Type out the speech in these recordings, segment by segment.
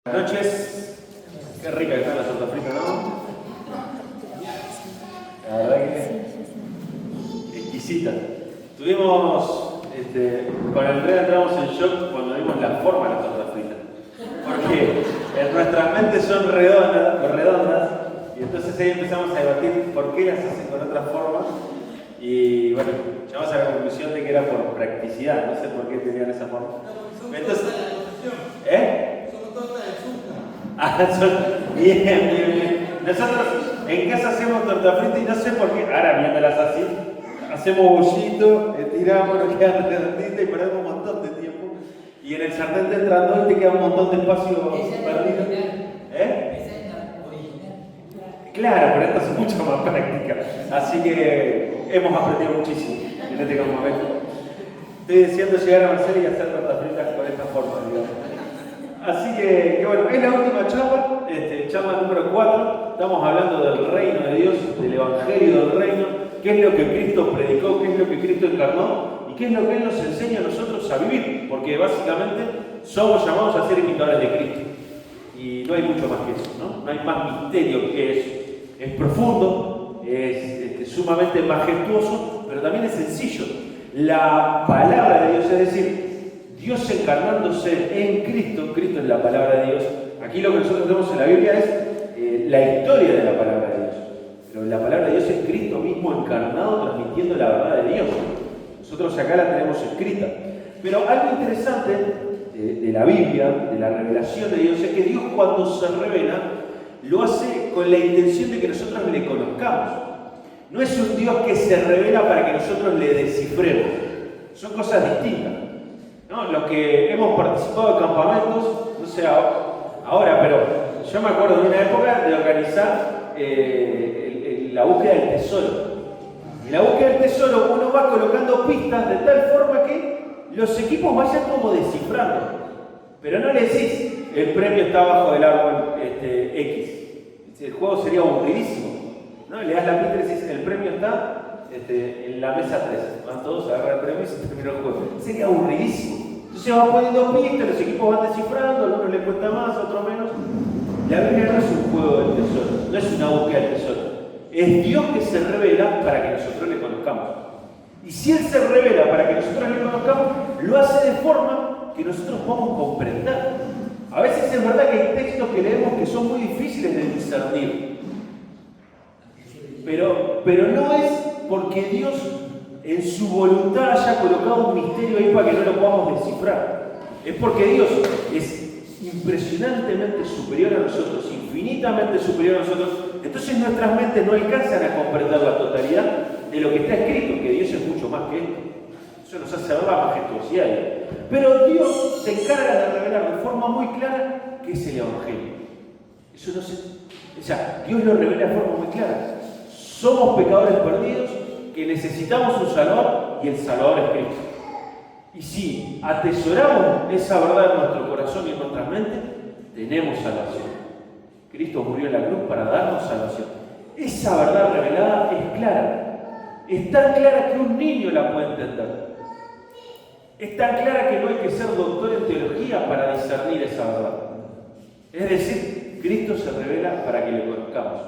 Buenas noches. Qué rica que está la torta frita, ¿no? La verdad que exquisita. Tuvimos, con Andrea entramos en shock cuando vimos la forma de la torta frita. Porque nuestras mentes son redondas y entonces ahí empezamos a debatir por qué las hacen con otra forma. Y bueno, llegamos a la conclusión de que era por practicidad, no sé por qué tenían esa forma. Entonces, bien. Nosotros en casa hacemos torta frita y no sé por qué, ahora viéndolas así, hacemos bullito, tiramos, nos queda redondita y perdemos un montón de tiempo. Y en el sartén te entran dos y te queda un montón de espacio perdido. Claro, pero esta es mucho más práctica. Así que hemos aprendido muchísimo en este momento. Estoy deseando llegar a Mercedes y hacer tortas fritas con esta forma, digamos. Así que bueno, es la última charla, charla número 4. Estamos hablando del reino de Dios, del evangelio del reino, qué es lo que Cristo predicó, qué es lo que Cristo encarnó y qué es lo que Él nos enseña a nosotros a vivir, porque básicamente somos llamados a ser imitadores de Cristo. Y no hay mucho más que eso, ¿no? No hay más misterio que eso. Es profundo, es sumamente majestuoso, pero también es sencillo. La palabra de Dios, es decir, Dios encarnándose en Cristo, Cristo es la palabra de Dios. Aquí lo que nosotros vemos en la Biblia es la historia de la palabra de Dios. Pero la palabra de Dios es Cristo mismo encarnado, transmitiendo la verdad de Dios. Nosotros acá la tenemos escrita. Pero algo interesante de la Biblia, de la revelación de Dios, es que Dios cuando se revela, lo hace con la intención de que nosotros le conozcamos. No es un Dios que se revela para que nosotros le descifremos. Son cosas distintas, ¿no? Los que hemos participado de campamentos, no sé ahora, pero yo me acuerdo de una época de organizar la búsqueda del tesoro. En la búsqueda del tesoro uno va colocando pistas de tal forma que los equipos vayan como descifrando. Pero no le decís, el premio está abajo del árbol X. El juego sería aburridísimo, ¿no? Le das la pista y le decís, el premio está en la mesa 3. Van todos a agarrar el premio y se terminó el juego. Sería aburridísimo. Entonces van poniendo pistas, los equipos van descifrando, a algunos les cuesta más, a otros menos. La Biblia no es un juego del tesoro, no es una búsqueda del tesoro. Es Dios que se revela para que nosotros le conozcamos. Y si Él se revela para que nosotros le conozcamos, lo hace de forma que nosotros podamos comprender. A veces es verdad que hay textos que leemos que son muy difíciles de discernir. Pero no es porque Dios en su voluntad haya colocado un misterio ahí para que no lo podamos descifrar. Es porque Dios es impresionantemente superior a nosotros, infinitamente superior a nosotros. Entonces nuestras mentes no alcanzan a comprender la totalidad de lo que está escrito, que Dios es mucho más que esto. Eso nos hace ver la majestuosidad. Pero Dios se encarga de revelar de forma muy clara qué es el Evangelio. Eso no se... O sea, Dios lo revela de forma muy clara. Somos pecadores perdidos que necesitamos un Salvador y el Salvador es Cristo. Y si atesoramos esa verdad en nuestro corazón y en nuestras mentes, tenemos salvación. Cristo murió en la cruz para darnos salvación. Esa verdad revelada es clara. Es tan clara que un niño la puede entender. Es tan clara que no hay que ser doctor en teología para discernir esa verdad. Es decir, Cristo se revela para que le conozcamos.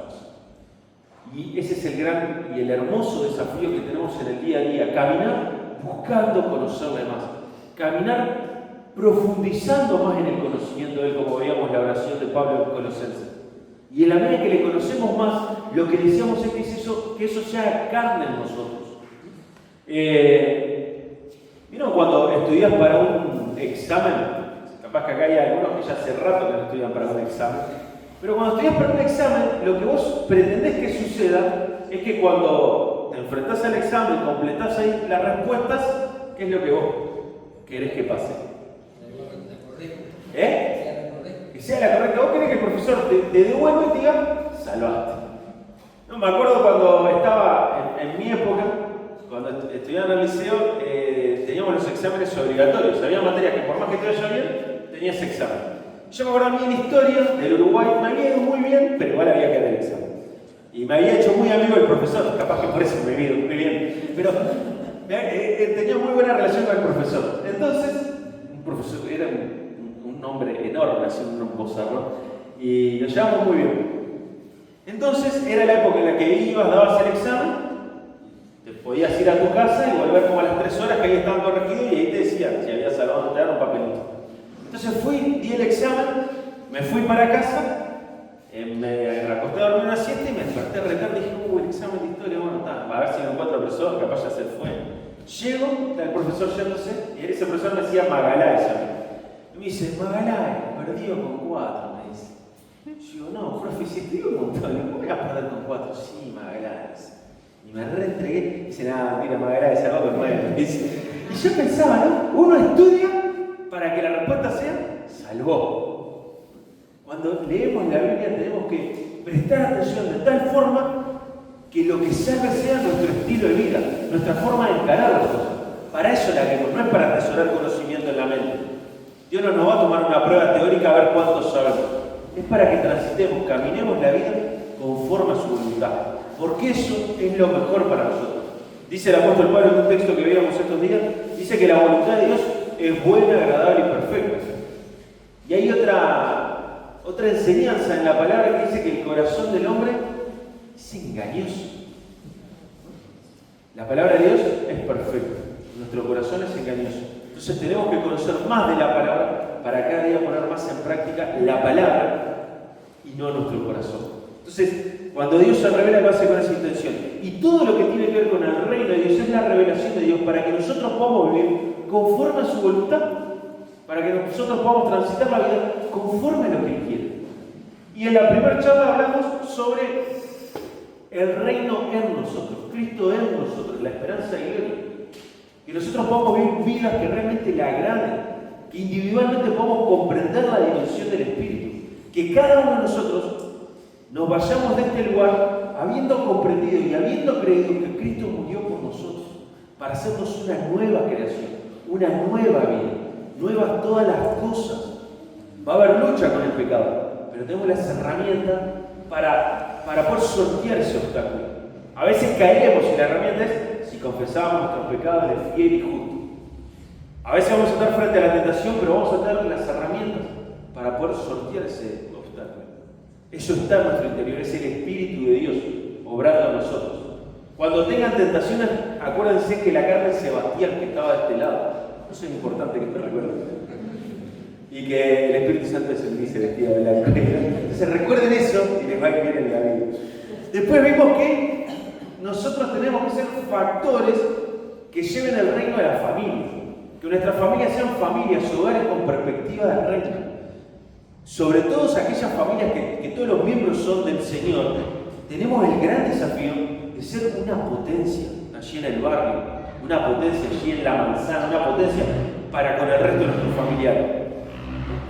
Y ese es el gran y el hermoso desafío que tenemos en el día a día. Caminar buscando conocerle más. Caminar profundizando más en el conocimiento de Él, como veíamos la oración de Pablo en Colosenses. Y en la medida que le conocemos más, lo que deseamos es que eso sea carne en nosotros. ¿Vieron cuando estudias para un examen? Capaz que acá hay algunos que ya hace rato que no estudian para un examen. Pero cuando estudias para un examen, lo que vos pretendés que suceda es que cuando te enfrentás al examen, completás ahí las respuestas, ¿qué es lo que vos querés que pase? Que sea la correcta. Vos querés que el profesor te devuelva y te diga, salvaste. No, me acuerdo cuando estaba en mi época, cuando estudiaba en el liceo, teníamos los exámenes obligatorios. Había materias que por más que te vaya bien, tenías examen. Yo me acuerdo a mí en historia del Uruguay, me había ido muy bien, pero igual había que dar el examen. Y me había hecho muy amigo del profesor, capaz que por eso me había ido muy bien. Pero tenía muy buena relación con el profesor. Entonces, un profesor era un un nombre enorme, así un bozarrón, y nos llevamos muy bien. Entonces era la época en la que ibas, dabas el examen, te podías ir a tu casa y volver como a las 3 horas que ahí estaban corregidos y ahí te decían si habías salvado, te daban un papelito. Entonces fui, di el examen, me fui para casa, me acosté a dormir una siesta y me desperté retarde y dije, el examen de historia, bueno, está, a ver si me encuentro al profesor, capaz ya se fue. Llego, está el profesor yéndose, y ese profesor me decía Magaláes a mí. Y me dice, Magaláes, perdió con 4, me dice. Yo digo, no, profe, si estudió un montón, ¿cómo voy a perder con 4? Sí, Magaláes. Y me reentregué y dice, nada, mira, Magaláes, algo con 9, me dice. Y yo pensaba, ¿no? Uno estudia para que la respuesta sea, salvó. Cuando leemos la Biblia tenemos que prestar atención de tal forma que lo que salga sea nuestro estilo de vida, nuestra forma de encarar las cosas. Para eso la leemos, no es para atesorar conocimiento en la mente. Dios no nos va a tomar una prueba teórica a ver cuánto sabemos. Es para que transitemos, caminemos la vida conforme a su voluntad. Porque eso es lo mejor para nosotros. Dice el apóstol Pablo en un texto que veíamos estos días, dice que la voluntad de Dios es buena, agradable y perfecta. Y hay otra enseñanza en la palabra que dice que el corazón del hombre es engañoso. La palabra de Dios es perfecta, nuestro corazón es engañoso. Entonces tenemos que conocer más de la palabra para cada día poner más en práctica la palabra y no nuestro corazón. Entonces, cuando Dios se revela, lo hace con esa intención. Y todo lo que tiene que ver con el reino de Dios es la revelación de Dios para que nosotros podamos vivir conforme a su voluntad, para que nosotros podamos transitar la vida conforme a lo que Él quiere. Y en la primera charla hablamos sobre el reino en nosotros, Cristo en nosotros, la esperanza y gloria. Que nosotros podamos vivir vidas que realmente le agraden, que individualmente podamos comprender la dimensión del Espíritu, que cada uno de nosotros nos vayamos de este lugar habiendo comprendido y habiendo creído que Cristo murió por nosotros para hacernos una nueva creación, una nueva vida, nuevas todas las cosas. Va a haber lucha con el pecado, pero tenemos las herramientas para poder sortear ese obstáculo. A veces caeremos y la herramienta es si confesamos nuestros pecados, Él es fiel y justo. A veces vamos a estar frente a la tentación, pero vamos a tener las herramientas para poder sortear ese obstáculo. Eso está en nuestro interior, es el Espíritu de Dios obrando en nosotros. Cuando tengan tentaciones, acuérdense que la carne es Sebastián, que estaba de este lado. Eso es importante que te recuerden. Y que el Espíritu Santo es el que dice vestido de blanco. Entonces recuerden eso y les va a ir bien en la vida. Después vimos que nosotros tenemos que ser factores que lleven el reino a la familia. Que nuestras familias sean familias, hogares con perspectiva del reino. Sobre todo aquellas familias que todos los miembros son del Señor, tenemos el gran desafío de ser una potencia allí en el barrio, una potencia allí en la manzana, una potencia para con el resto de nuestros familiares.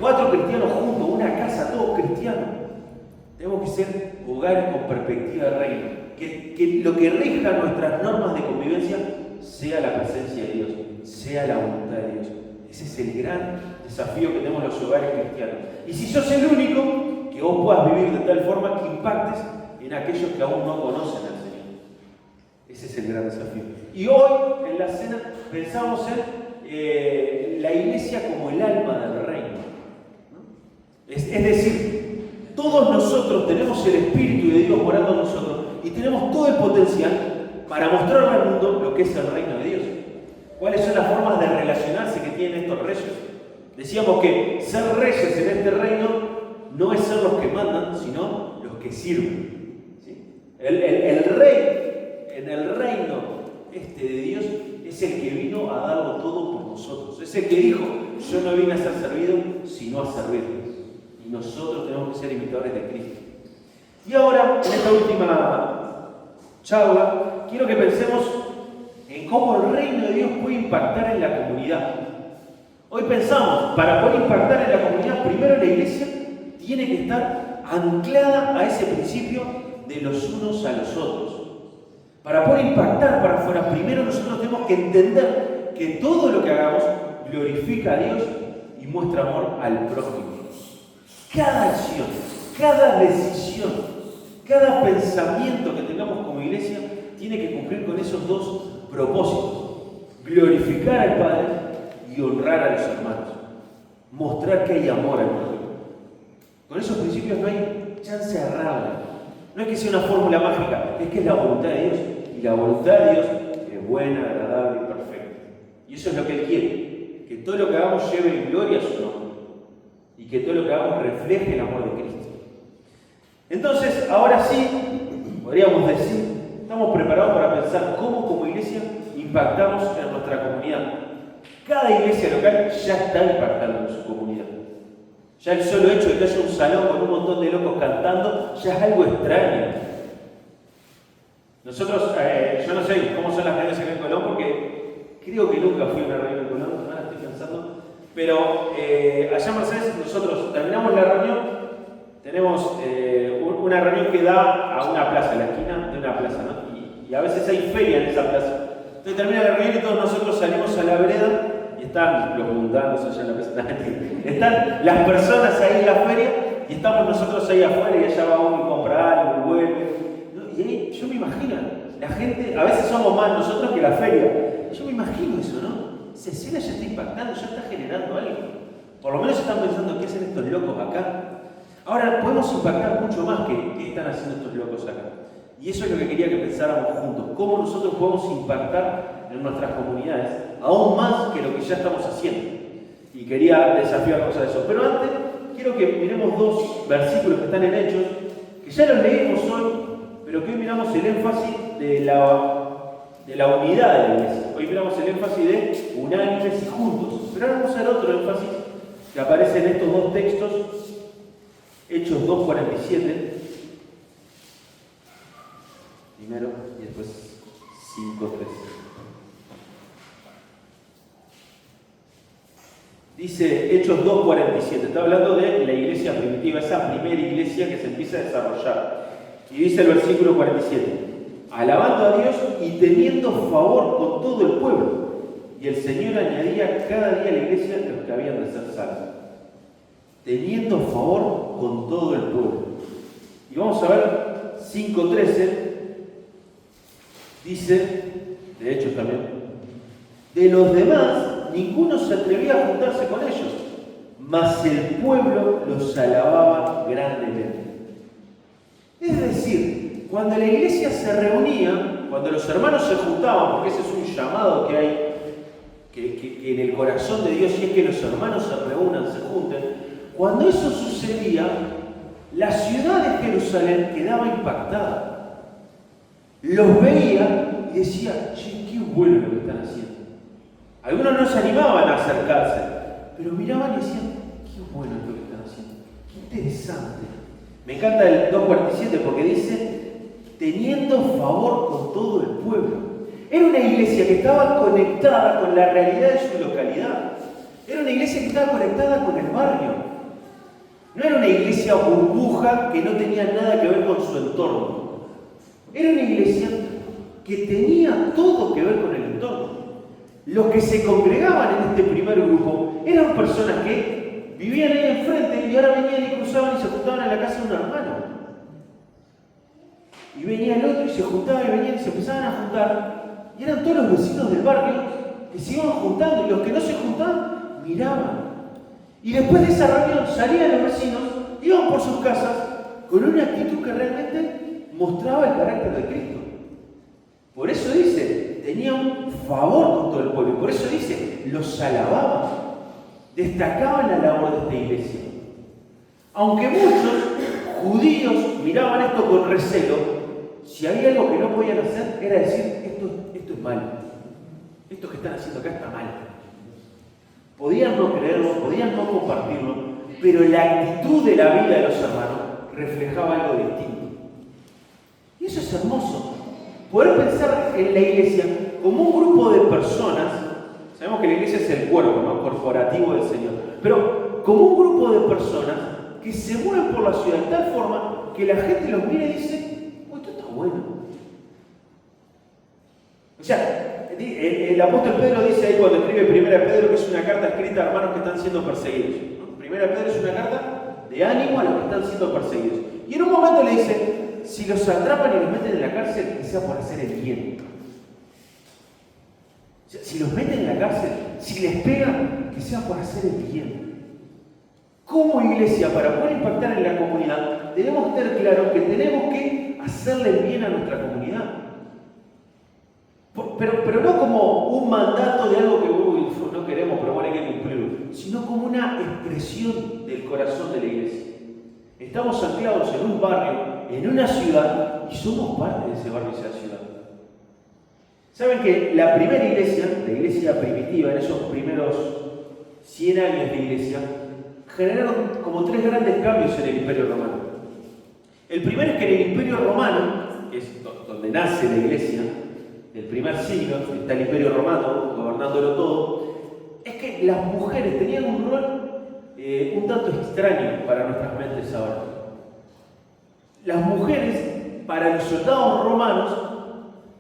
4 cristianos juntos, una casa, todos cristianos. Tenemos que ser hogares con perspectiva de reino. Que lo que rija nuestras normas de convivencia sea la presencia de Dios, sea la voluntad de Dios. Ese es el gran desafío que tenemos los hogares cristianos. Y si sos el único, que vos puedas vivir de tal forma que impactes en aquellos que aún no conocen al Señor. Ese es el gran desafío. Y hoy, en la cena, pensamos en la iglesia como el alma del reino. ¿No? Es decir, todos nosotros tenemos el Espíritu de Dios morando en nosotros y tenemos todo el potencial para mostrarle al mundo lo que es el reino de Dios. ¿Cuáles son las formas de relacionarse que tienen estos reyes? Decíamos que ser reyes en este reino no es ser los que mandan, sino los que sirven. ¿Sí? El rey en el reino de Dios es el que vino a darlo todo por nosotros. Es el que dijo, yo no vine a ser servido, sino a servir. Y nosotros tenemos que ser imitadores de Cristo. Y ahora, en esta última charla, quiero que pensemos en cómo el reino de Dios puede impactar en la comunidad. Hoy pensamos, para poder impactar en la comunidad, primero la iglesia tiene que estar anclada a ese principio de los unos a los otros. Para poder impactar para afuera, primero nosotros tenemos que entender que todo lo que hagamos glorifica a Dios y muestra amor al prójimo. Cada acción, cada decisión, cada pensamiento que tengamos como iglesia tiene que cumplir con esos dos propósitos: glorificar al Padre y honrar a los hermanos. mostrar que hay amor al prójimo. Con esos principios no hay chance de errarla. No es que sea una fórmula mágica, es que es la voluntad de Dios. Y la voluntad de Dios es buena, agradable y perfecta. Y eso es lo que Él quiere. Que todo lo que hagamos lleve gloria a su nombre. Y que todo lo que hagamos refleje el amor de Cristo. Entonces, ahora sí, podríamos decir, estamos preparados para pensar cómo como iglesia impactamos en nuestra comunidad. Cada iglesia local ya está impactando en su comunidad. Ya el solo hecho de que haya un salón con un montón de locos cantando ya es algo extraño. Nosotros, yo no sé cómo son las reuniones acá en Colón, porque creo que nunca fui a una reunión en Colón, ahora estoy pensando. Pero allá en Mercedes nosotros terminamos la reunión, tenemos una reunión que da a una plaza, a la esquina de una plaza, ¿no? Y a veces hay feria en esa plaza. Entonces termina la reunión y todos nosotros salimos a la vereda y están los mundanos allá en la plaza. Están las personas ahí en la feria y estamos nosotros ahí afuera y allá va uno y compra algo y vuelve. Y ahí yo me imagino, la gente, a veces somos más nosotros que la feria. Yo me imagino eso, ¿no? Esa escena ya está impactando, ya está generando algo. Por lo menos están pensando, ¿qué hacen estos locos acá? Ahora, podemos impactar mucho más que qué están haciendo estos locos acá. Y eso es lo que quería que pensáramos juntos. Cómo nosotros podemos impactar en nuestras comunidades, aún más que lo que ya estamos haciendo. Y quería desafiarnos a eso. Pero antes, quiero que miremos dos versículos que están en Hechos, que ya los leímos hoy, pero que hoy miramos el énfasis de la unidad de la iglesia. Hoy miramos el énfasis de unánimes y juntos. Pero ahora vamos a ver otro énfasis que aparece en estos dos textos, Hechos 2:47, primero y después 5:13. Dice Hechos 2:47, está hablando de la iglesia primitiva, esa primera iglesia que se empieza a desarrollar. Y dice el versículo 47, alabando a Dios y teniendo favor con todo el pueblo. Y el Señor añadía cada día a la iglesia los que habían de ser salvos. Teniendo favor con todo el pueblo. Y vamos a ver 5:13, dice, de hecho también, de los demás ninguno se atrevía a juntarse con ellos, mas el pueblo los alababa grandemente. Es decir, cuando la iglesia se reunía, cuando los hermanos se juntaban, porque ese es un llamado que hay que en el corazón de Dios, y es que los hermanos se reúnan, se junten, cuando eso sucedía, la ciudad de Jerusalén quedaba impactada. Los veía y decía, che, qué bueno lo que están haciendo. Algunos no se animaban a acercarse, pero miraban y decían, qué bueno lo que están haciendo, qué interesante. Me encanta el 2:47 porque dice, teniendo favor con todo el pueblo. Era una iglesia que estaba conectada con la realidad de su localidad. Era una iglesia que estaba conectada con el barrio. No era una iglesia burbuja que no tenía nada que ver con su entorno. Era una iglesia que tenía todo que ver con el entorno. Los que se congregaban en este primer grupo eran personas que vivían ahí enfrente y ahora venían y cruzaban y se juntaban en la casa de un hermano. Y venía el otro y se juntaba y venían y se empezaban a juntar. Y eran todos los vecinos del barrio que se iban juntando y los que no se juntaban miraban. Y después de esa reunión salían los vecinos, iban por sus casas con una actitud que realmente mostraba el carácter de Cristo. Por eso dice, tenían favor con todo el pueblo. Y por eso dice, los alababan, destacaban la labor de esta iglesia. Aunque muchos judíos miraban esto con recelo, si había algo que no podían hacer era decir, esto es malo. Esto que están haciendo acá está mal. Podían no creerlo, podían no compartirlo, pero la actitud de la vida de los hermanos reflejaba algo distinto. Y eso es hermoso. Poder pensar en la iglesia como un grupo de personas, sabemos que la iglesia es el cuerpo, ¿no?, corporativo del Señor, pero como un grupo de personas que se mueven por la ciudad de tal forma que la gente los mira y dice, esto está bueno. O sea, el apóstol Pedro dice ahí cuando escribe Primera Pedro que es una carta escrita a hermanos que están siendo perseguidos, ¿no? Primera Pedro es una carta de ánimo a los que están siendo perseguidos. Y en un momento le dice, si los atrapan y los meten en la cárcel, que sea por hacer el bien. O sea, si los meten en la cárcel, si les pegan, que sea por hacer el bien. como iglesia, para poder impactar en la comunidad, debemos tener claro que tenemos que hacerle bien a nuestra comunidad. Pero no como un mandato de algo que no queremos, pero bueno, hay que cumplirlo, sino como una expresión del corazón de la iglesia. Estamos anclados en un barrio, en una ciudad, y somos parte de ese barrio y esa ciudad. ¿Saben que la primera iglesia, la iglesia primitiva, en esos primeros 100 años de iglesia, generaron como 3 grandes cambios en el Imperio Romano? El primero es que en el Imperio Romano, que es donde nace la iglesia, del primer siglo, está el Imperio Romano gobernándolo todo, es que las mujeres tenían un rol un tanto extraño para nuestras mentes ahora. Las mujeres, para los soldados romanos,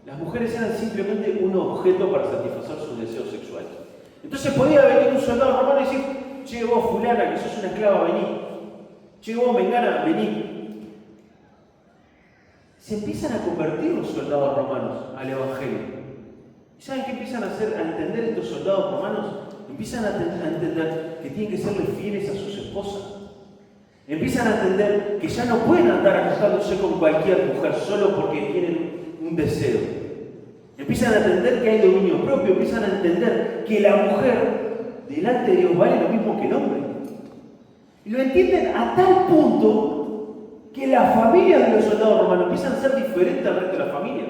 las mujeres eran simplemente un objeto para satisfacer sus deseos sexuales. Entonces podía venir un soldado romano y decir: che, vos fulana, que sos una esclava, vení. Che, vos mengana, vení. Se empiezan a convertir los soldados romanos al Evangelio. ¿Y saben qué empiezan a hacer, a entender estos soldados romanos? Empiezan a entender que tienen que serle fieles a sus esposas. Empiezan a entender que ya no pueden andar acostándose con cualquier mujer solo porque tienen un deseo. Empiezan a entender que hay dominio propio, empiezan a entender que la mujer delante de Dios vale lo mismo que el hombre. Y lo entienden a tal punto que la familia de los soldados romanos empiezan a ser diferentes al resto de las familias.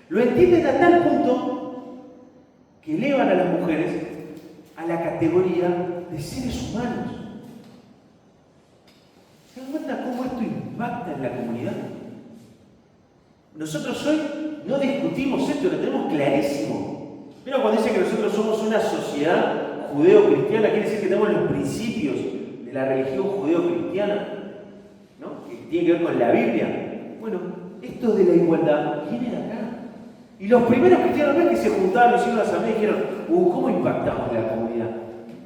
Lo entienden a tal punto que elevan a las mujeres a la categoría de seres humanos. ¿Se dan cuenta cómo esto impacta en la comunidad? Nosotros hoy no discutimos esto, lo tenemos clarísimo. Pero cuando dicen que nosotros somos una sociedad judeo-cristiana, quiere decir que tenemos los principios de la religión judeo-cristiana, ¿no? Que tiene que ver con la Biblia. Bueno, esto de la igualdad viene de acá. Y los primeros cristianos, no es que se juntaron, hicieron una asamblea y dijeron: ¿cómo impactamos la comunidad?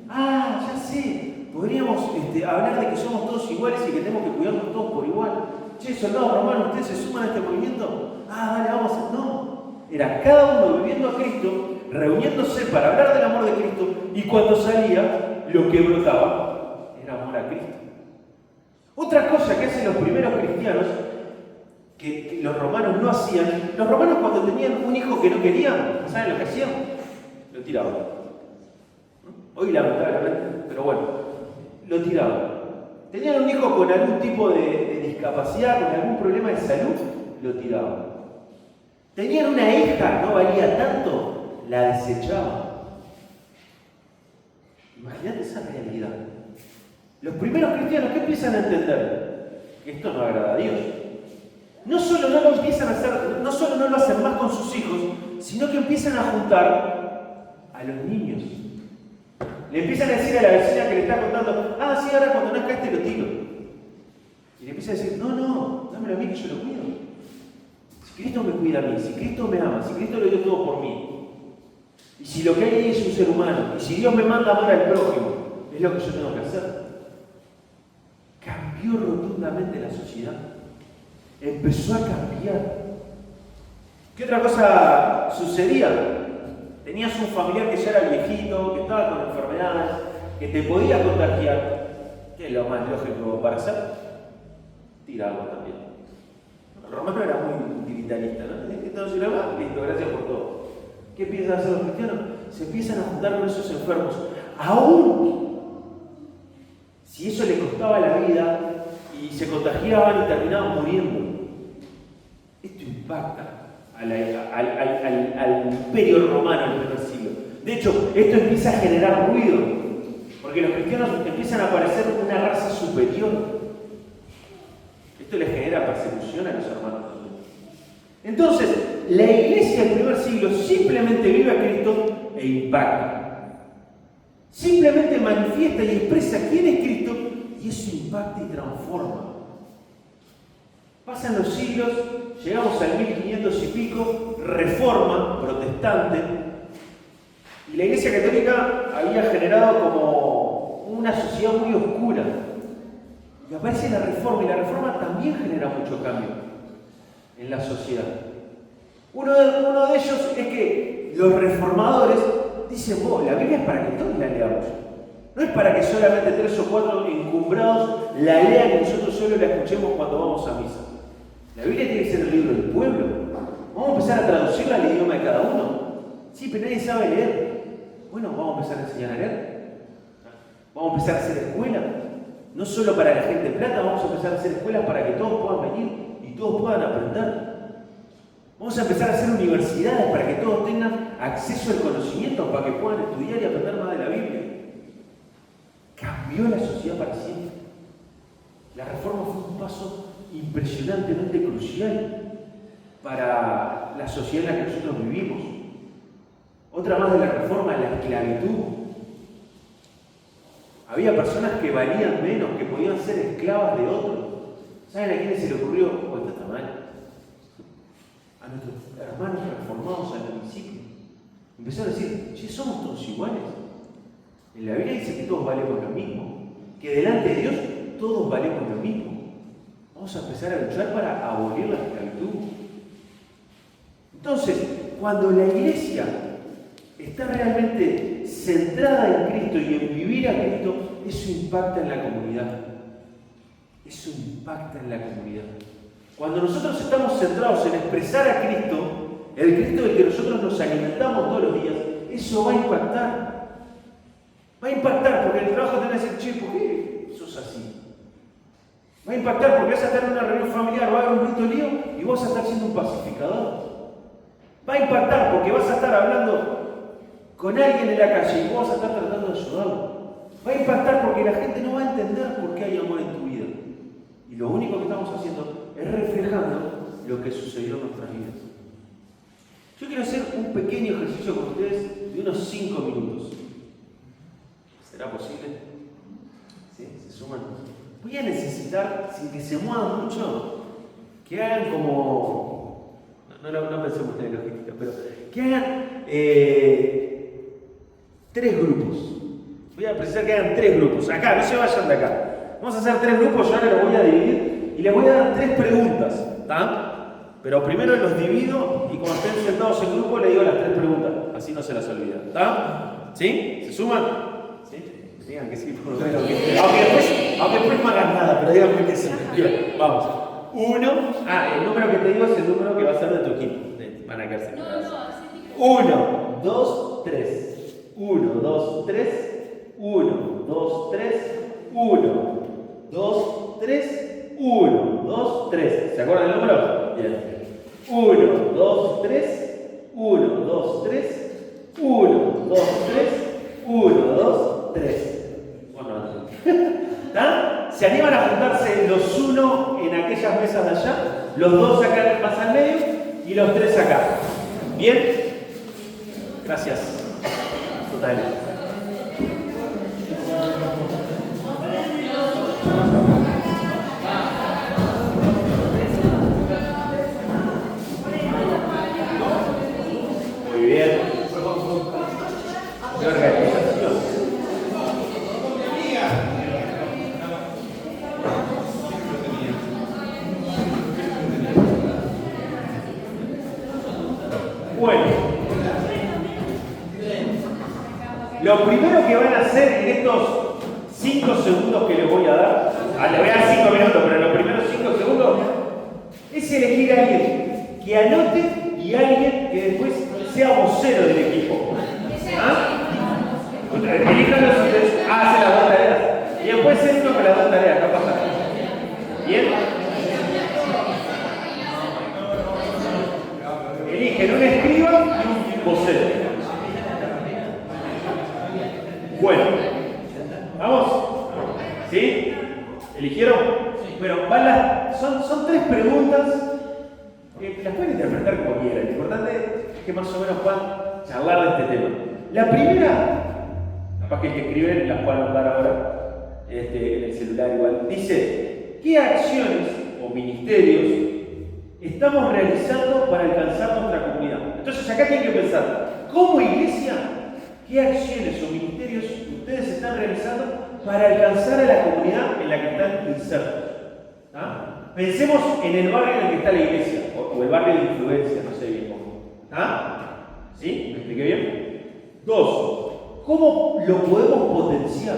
Ah, ya sé, podríamos hablar de que somos todos iguales y que tenemos que cuidarnos todos por igual. Che, soldados romanos, ¿ustedes se suman a este movimiento? Ah, vale, vamos a... No, era cada uno viviendo a Cristo, reuniéndose para hablar del amor de Cristo, y cuando salía, lo que brotaba era amor a Cristo. Otra cosa que hacen los primeros cristianos, que los romanos no hacían, los romanos cuando tenían un hijo que no querían, ¿saben lo que hacían? Lo tiraban. Hoy lamentablemente, pero bueno, lo tiraban. Tenían un hijo con algún tipo de discapacidad, con algún problema de salud, lo tiraban. Tenían una hija, no valía tanto, la desechaban. Imagínate esa realidad. Los primeros cristianos, ¿qué empiezan a entender? Que esto no agrada a Dios. No solo no lo empiezan a hacer, no solo no lo hacen más con sus hijos, sino que empiezan a juntar a los niños. Le empiezan a decir a la vecina que le está contando: ah, sí, ahora cuando nazca lo tiro. Y le empieza a decir: no, dámelo a mí que yo lo cuido. Si Cristo me cuida a mí, si Cristo me ama, si Cristo lo dio todo por mí, y si lo que hay ahí es un ser humano, y si Dios me manda a amar al prójimo, es lo que yo tengo que hacer. Cambió rotundamente la sociedad. Empezó a cambiar. ¿Qué otra cosa sucedía? Tenías un familiar que ya era viejito, que estaba con enfermedades, que te podía contagiar. ¿Qué es lo más lógico para hacer? Tirarlo también. El romano era muy utilitarista, ¿no? Entonces, listo, gracias por todo. ¿Qué empiezan a hacer los cristianos? Se empiezan a juntar con esos enfermos. Aún si eso le costaba la vida y se contagiaban y terminaban muriendo. Esto impacta al imperio romano en el primer siglo. De hecho, esto empieza a generar ruido, porque los cristianos empiezan a parecer una raza superior. Esto les genera persecución a los hermanos. Entonces, la iglesia del primer siglo simplemente vive a Cristo e impacta. Simplemente manifiesta y expresa quién es Cristo, y eso impacta y transforma. Pasan los siglos, llegamos al 1500 y pico, reforma protestante, y la Iglesia Católica había generado como una sociedad muy oscura. Y aparece la Reforma, y la Reforma también genera mucho cambio en la sociedad. Uno de ellos es que los reformadores dicen: la Biblia es para que todos la leamos. No es para que solamente 3 o 4 en encumbrados la lean y nosotros solo la escuchemos cuando vamos a misa. La Biblia tiene que ser el libro del pueblo. Vamos a empezar a traducirla al idioma de cada uno. Sí, pero nadie sabe leer. Bueno, vamos a empezar a enseñar a leer. Vamos a empezar a hacer escuelas. No solo para la gente de plata, vamos a empezar a hacer escuelas para que todos puedan venir y todos puedan aprender. Vamos a empezar a hacer universidades para que todos tengan acceso al conocimiento, para que puedan estudiar y aprender más de la Biblia. Cambió la sociedad para siempre. La reforma fue un paso impresionantemente crucial para la sociedad en la que nosotros vivimos. Otra más de la reforma, la esclavitud. Había personas que valían menos, que podían ser esclavas de otros. ¿Saben a quién se le ocurrió? Oh, esto está mal. A nuestros hermanos reformados al municipio. Empezaron a decir, che, somos todos iguales. En la Biblia dice que todos valemos lo mismo. Que delante de Dios todos valemos lo mismo. Vamos a empezar a luchar para abolir la esclavitud. Entonces, cuando la iglesia está realmente centrada en Cristo y en vivir a Cristo, eso impacta en la comunidad. Eso impacta en la comunidad. Cuando nosotros estamos centrados en expresar a Cristo, el Cristo del que nosotros nos alimentamos todos los días, eso va a impactar. Va a impactar porque en el trabajo te van a decir, che, ¿por qué sos así? Va a impactar porque vas a estar en una reunión familiar, va a haber un grito lío y vos vas a estar siendo un pacificador. Va a impactar porque vas a estar hablando con alguien en la calle y vos vas a estar tratando de ayudarlo. Va a impactar porque la gente no va a entender por qué hay amor en tu vida. Y lo único que estamos haciendo es reflejando lo que sucedió en nuestras vidas. Yo quiero hacer un pequeño ejercicio con ustedes de unos 5 minutos. ¿Será posible? ¿Sí? ¿Se suman? Voy a necesitar, sin que se muevan mucho, que hagan como... No pensemos en la logística, pero que hagan 3 grupos. Voy a precisar que hagan 3 grupos. Acá, no se vayan de acá. Vamos a hacer 3 grupos, yo ahora los voy a dividir y les voy a dar 3 preguntas, ¿está? Pero primero los divido y cuando estén sentados en grupo les digo las 3 preguntas, así no se las olvidan, ¿está? ¿Sí? ¿Se suman? ¿Sí? Digan que sí, por lo menos. Aunque después no hagan nada, pero díganme que sí. Bien, vamos. 1, el número que te digo es el número que va a ser de tu equipo. Van a quedarse quedados. 1, 2, 3. 1, 2, 3. 1, 2, 3. 1, 2, 3. 1, 2, 3. ¿Se acuerdan el número? Bien. 1, 2, 3. 1, 2, 3. 1, 2, 3. 1, 2, 3. Bueno, ¿está? ¿Se animan a juntarse los 1 en aquellas mesas de allá? Los 2 acá más al medio y los 3 acá. ¿Bien? Gracias. Total. Muy bien. ¿Qué organización? Bueno, lo primero que van a hacer en estos 5 segundos que les voy a dar, les voy a dar 5 minutos, pero en los primeros 5 segundos, es elegir a alguien que anote y alguien que después sea vocero del equipo. Elíjanlos ustedes, hacen las 2 tareas. Y después entro con las 2 tareas, no pasa nada. ¿Bien? Eligen un escriba y un vocero. Bueno, ¿vamos? ¿Sí? ¿Eligieron? Bueno, son 3 preguntas que las pueden interpretar como quieran. Lo importante es que más o menos puedan charlar de este tema. La primera, capaz que el que escribe las puedan anotar ahora en el celular igual, dice: ¿qué acciones o ministerios estamos realizando para alcanzar nuestra comunidad? Entonces acá tienen que pensar, como iglesia, ¿qué acciones o ministerios ustedes están realizando para alcanzar a la comunidad en la que están insertos? ¿Ah? Pensemos en el barrio en el que está la iglesia, o el barrio de influencia, no sé bien cómo. ¿Ah? ¿Sí? ¿Me expliqué bien? 2. ¿Cómo lo podemos potenciar?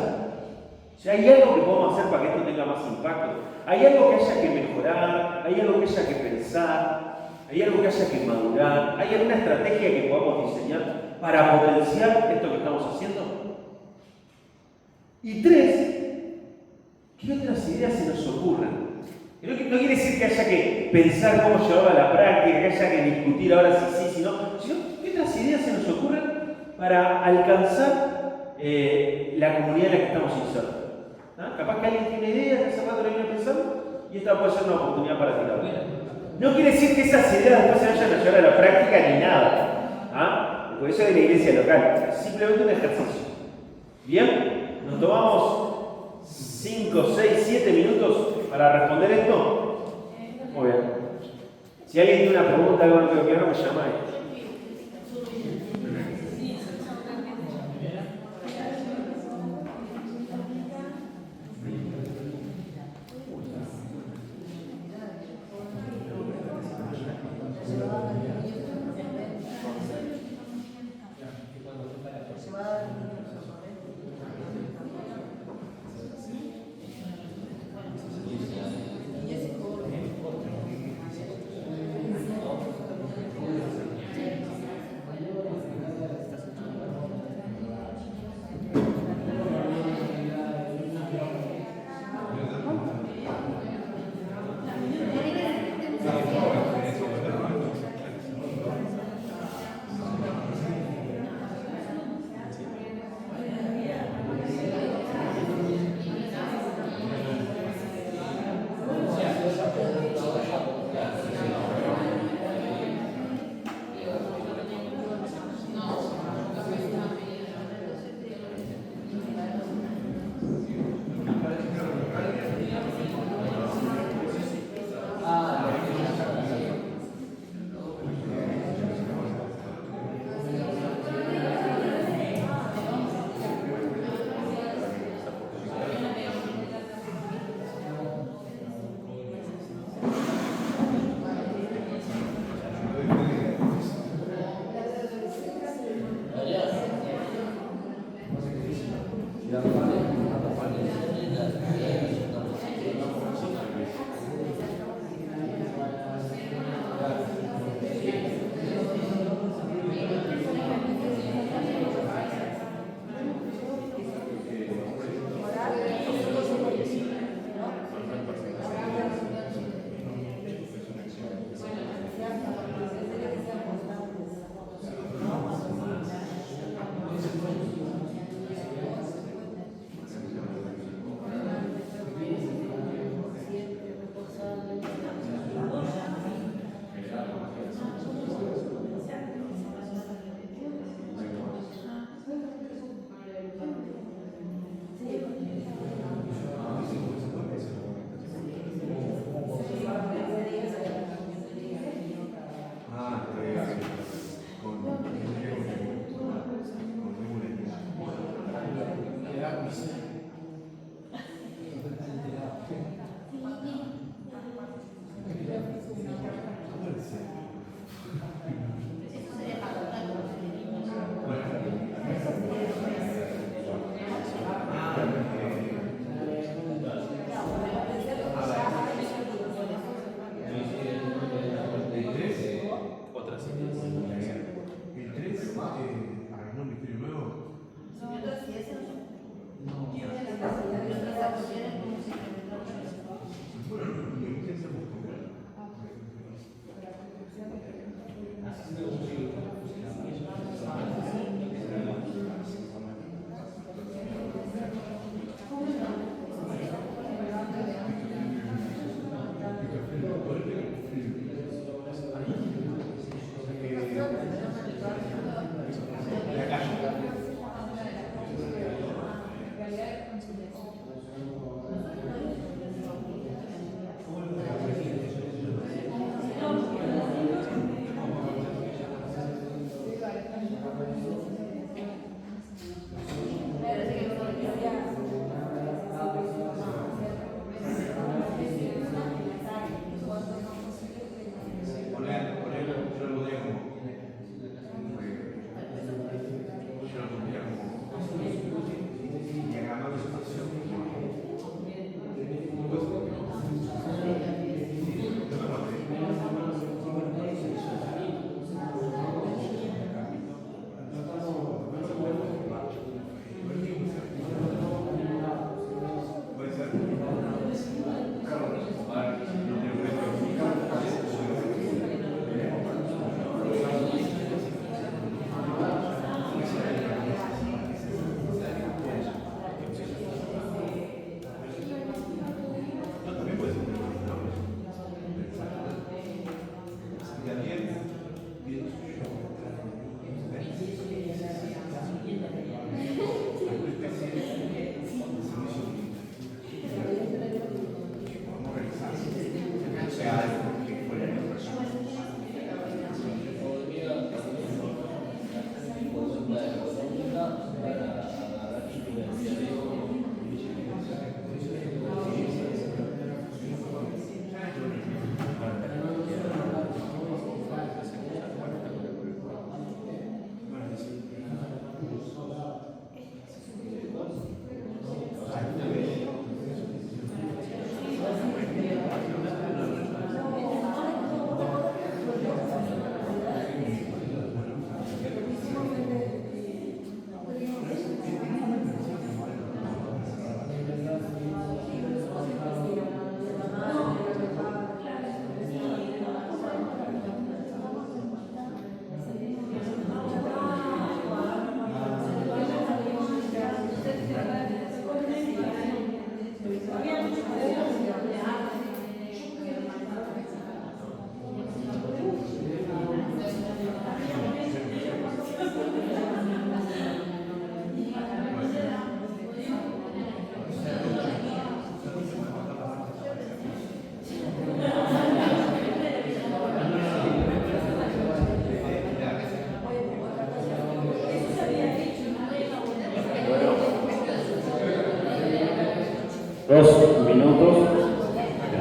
O sea, hay algo que podemos hacer para que esto tenga más impacto. Hay algo que haya que mejorar, hay algo que haya que pensar, hay algo que haya que madurar, hay alguna estrategia que podamos diseñar para potenciar esto que estamos haciendo. Y 3, ¿qué otras ideas se nos ocurren? No quiere decir que haya que pensar cómo llevarlo a la práctica, que haya que discutir ahora si sí, si no, sino ¿qué otras ideas se nos ocurren para alcanzar la comunidad en la que estamos insertos? ¿Ah? Capaz que alguien tiene ideas que hace rato lo viene pensando y esta puede ser una oportunidad para tirarla. No quiere decir que esas ideas después se vayan a llevar a la práctica ni nada. ¿Ah? Porque eso es de la iglesia local, es simplemente un ejercicio. Bien, nos tomamos 5, 6, 7 minutos para responder esto. Muy bien. Si alguien tiene una pregunta, algo no quedó claro, me llama ahí.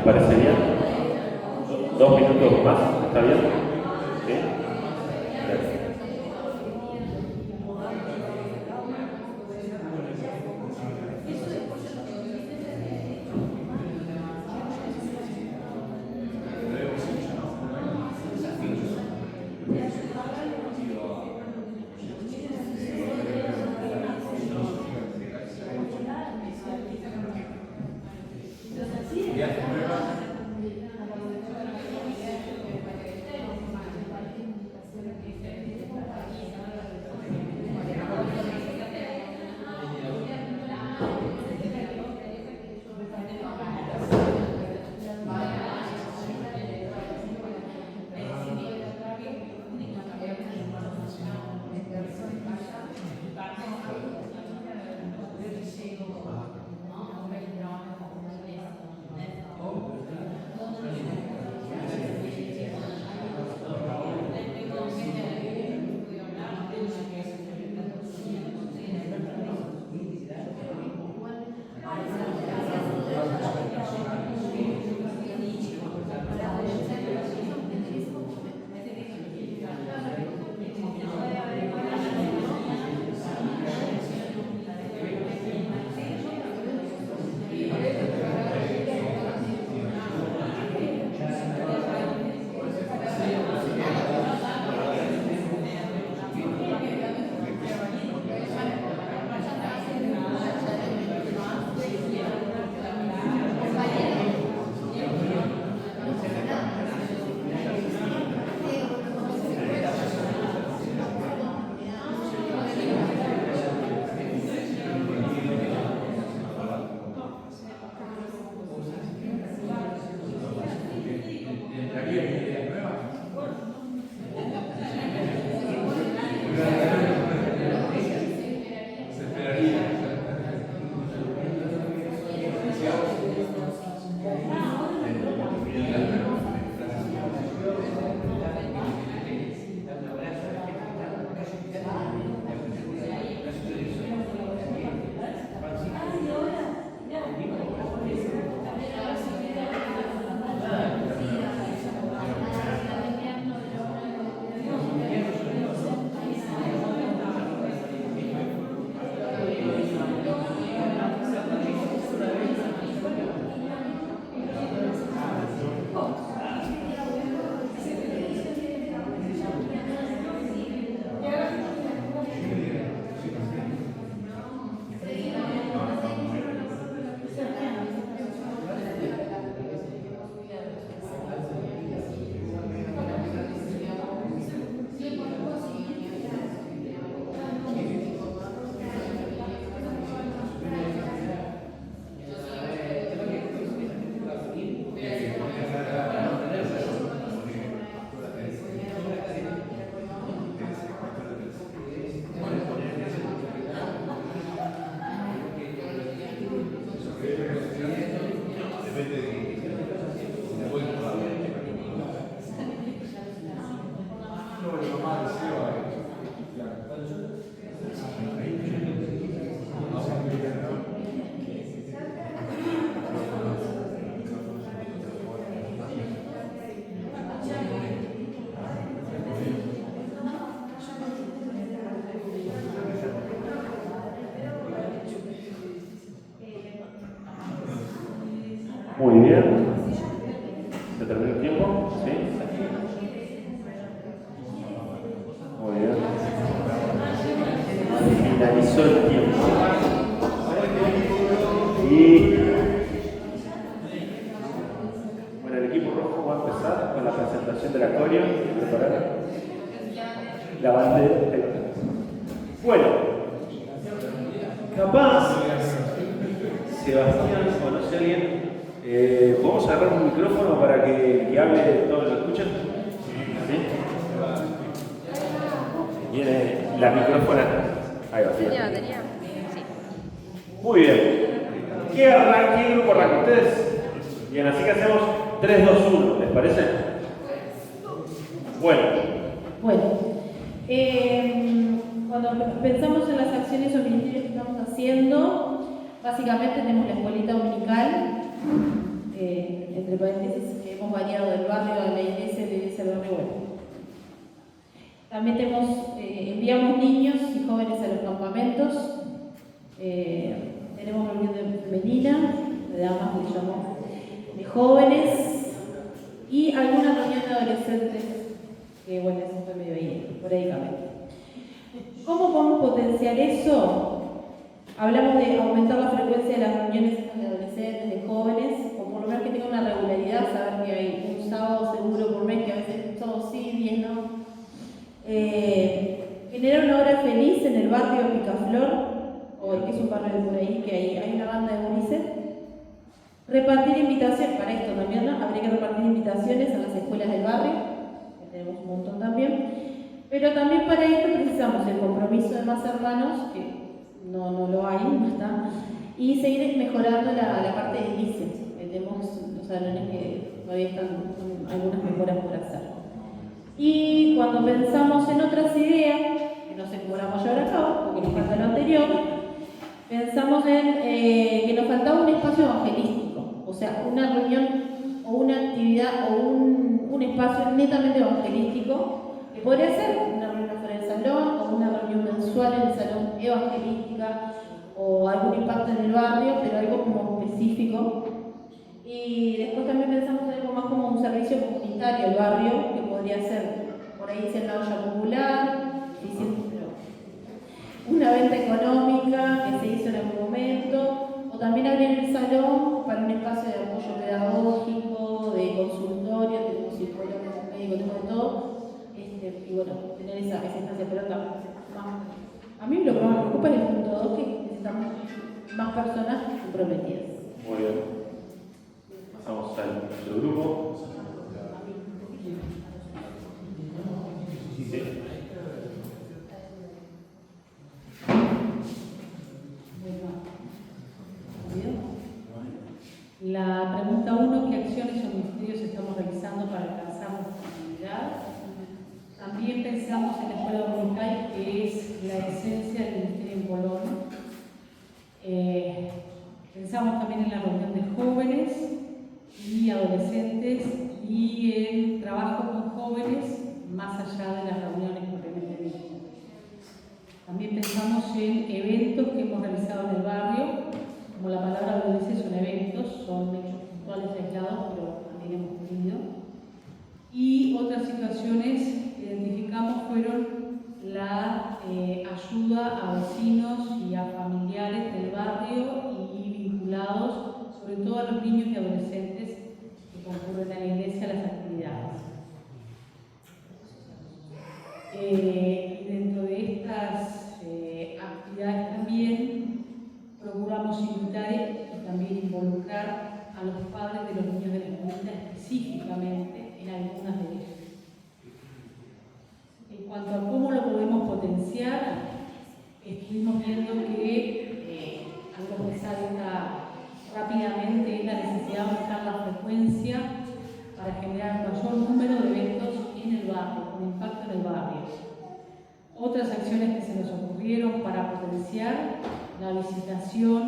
parece bien? 2 minutos más, ¿está bien? ¿Sí? Gracias. Muy bien. ¿Se terminó el tiempo? ¿Sí? Muy bien. Finalizó el tiempo. Y bueno, el equipo rojo va a empezar con la presentación de la coreo. ¿Preparada? La bandera. Bueno, capaz Sebastián, conoce a alguien. ¿Podemos agarrar un micrófono para que hable todos lo escuchen? ¿Sí? Viene la micrófona. Ahí va, bien. Sí. Muy bien. ¿Qué grupo arranca ustedes? Bien, así que hacemos 3, 2, 1, ¿les parece? Bueno. Cuando pensamos en las acciones o ministerios que estamos haciendo, básicamente tenemos la escuelita dominical, entre paréntesis, que hemos variado del barrio a la iglesia y la iglesia al barrio bueno. También enviamos niños y jóvenes a los campamentos. Tenemos reunión femenina, de damas que llamamos, de jóvenes y alguna reunión de adolescentes, que bueno, eso fue medio ahí, esporádicamente. ¿Cómo podemos potenciar eso? Hablamos de aumentar la frecuencia de las reuniones de adolescentes, de jóvenes, o por lo menos que tenga una regularidad, saber que hay un sábado seguro por mes, que a veces todos sí, 10 no. Generar una hora feliz en el barrio Picaflor, que es un barrio de por ahí, que hay una banda de UNICEF. Repartir invitaciones, para esto también, ¿no? Habría que repartir invitaciones a las escuelas del barrio, que tenemos un montón también. Pero también para esto precisamos el compromiso de más hermanos, que no lo hay, no está, y seguir mejorando la parte de edilicia. Tenemos los salones que todavía están con algunas mejoras por hacer. Y cuando pensamos en otras ideas, que no sé cómo la vamos a llevar a cabo, porque nos falta lo anterior, pensamos en que nos faltaba un espacio evangelístico, o sea, una reunión o una actividad o un espacio netamente evangelístico, que podría ser una reunión fuera del salón o una reunión mensual en el salón evangelística o algún impacto en el barrio, pero algo como específico. Y después también pensamos en algo más como un servicio comunitario al barrio, que podría ser, por ahí ser una olla popular, una venta económica que se hizo en algún momento, o también abrir el salón para un espacio de apoyo pedagógico, de consultorio, tenemos psicólogos, médicos, tenemos de todo. Y bueno, tener esa instancia, pero a mí lo que más me preocupa es el punto 2, que necesitamos más personas comprometidas. Muy bien. Pasamos al otro grupo. Sí. La pregunta 1, ¿qué acciones o ministerios estamos realizando para alcanzar nuestra comunidad? También pensamos en la escuela dominical, que es la esencia del ministerio en Colón. Pensamos también en la reunión de jóvenes y adolescentes y en trabajo con jóvenes más allá de las reuniones propiamente dichas. También pensamos en eventos que hemos realizado en el barrio, como la palabra lo dice, son eventos, son hechos puntuales aislados, pero también hemos tenido. Y otras situaciones que identificamos fueron la ayuda a vecinos y a familiares del barrio y vinculados sobre todo a los niños y adolescentes que concurren a la iglesia a las actividades. Dentro de estas actividades también procuramos invitar y también involucrar a los padres de los niños de la comunidad específicamente en algunas de ellas. En cuanto a cómo lo podemos potenciar, estuvimos viendo que algo que salta rápidamente es la necesidad de aumentar la frecuencia para generar un mayor número de eventos en el barrio, con impacto en el barrio. Otras acciones que se nos ocurrieron para potenciar la visitación,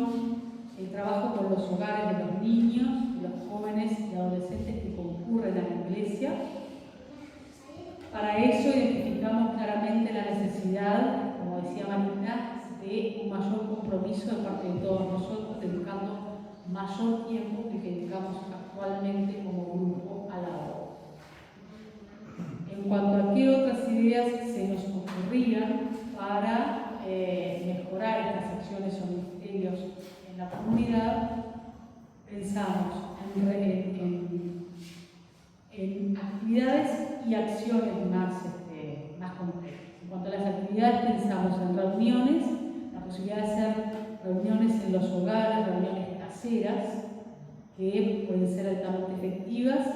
el trabajo con los hogares de los niños, los jóvenes y adolescentes que concurren a la iglesia. Para eso identificamos claramente la necesidad, como decía Marina, de un mayor compromiso de parte de todos nosotros, dedicando mayor tiempo que dedicamos actualmente como grupo a la obra. En cuanto a qué otras ideas se nos ocurrían para mejorar estas acciones o ministerios en la comunidad, pensamos en actividades y acciones más concretas. En cuanto a las actividades, pensamos en reuniones, la posibilidad de hacer reuniones en los hogares, reuniones caseras, que pueden ser altamente efectivas,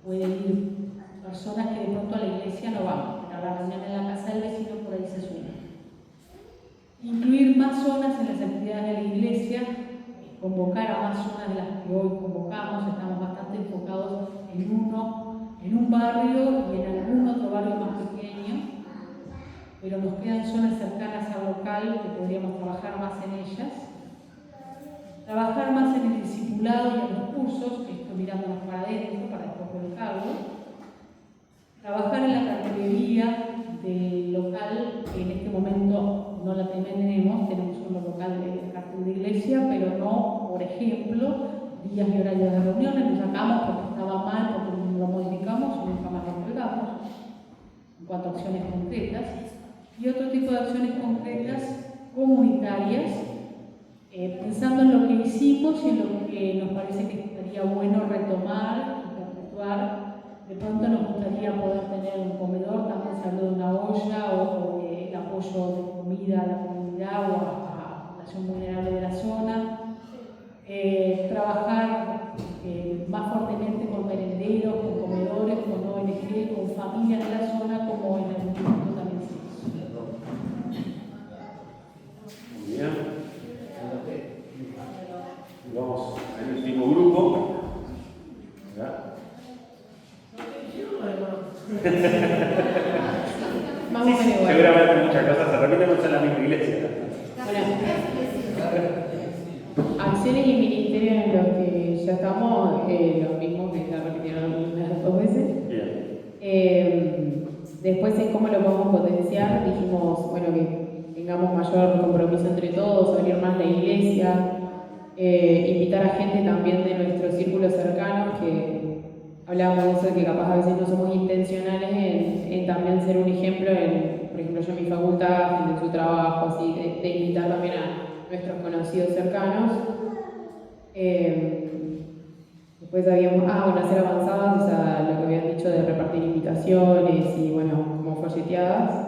pueden ir personas que de pronto a la iglesia no van, pero a la reunión en la casa del vecino por ahí se suena. Incluir más zonas en las actividades de la iglesia, convocar a más zonas de las que hoy convocamos, estamos bastante enfocados en un barrio y en algún otro barrio más pequeño, pero nos quedan zonas cercanas al local que podríamos trabajar más en ellas. Trabajar más en el discipulado y en los cursos, que ejemplo, días y horarios de reuniones, lo sacamos porque estaba mal, porque lo modificamos y nunca más lo colgamos, en cuanto a acciones concretas. Y otro tipo de acciones concretas comunitarias, pensando en lo que hicimos y en lo que nos parece que estaría bueno retomar y perpetuar. De pronto nos gustaría poder tener un comedor, también se habló de una olla o el apoyo de comida a la comunidad o a la población vulnerable de la zona. Trabajar más fuertemente con merenderos, con comedores, con ONG, con familias de la zona, como en el instituto también se hizo. Muy bien. Vamos al último grupo. ¿Ya? Más o menos igual. Seguramente muchas cosas se repiten, pero son la misma iglesia. Bueno, acciones y ministerios en los que ya estamos, lo mismo que ya repitieron unas 2 veces. Bien. Después en cómo lo podemos potenciar, dijimos, bueno, que tengamos mayor compromiso entre todos, abrir más la iglesia, invitar a gente también de nuestros círculos cercanos, que hablábamos de eso, de que capaz a veces no somos intencionales en también ser un ejemplo, por ejemplo yo en mi facultad, en su trabajo, así, de invitar también a nuestros conocidos cercanos. Después habíamos, bueno, hacer avanzadas, o sea, lo que habían dicho de repartir invitaciones y, bueno, como folleteadas.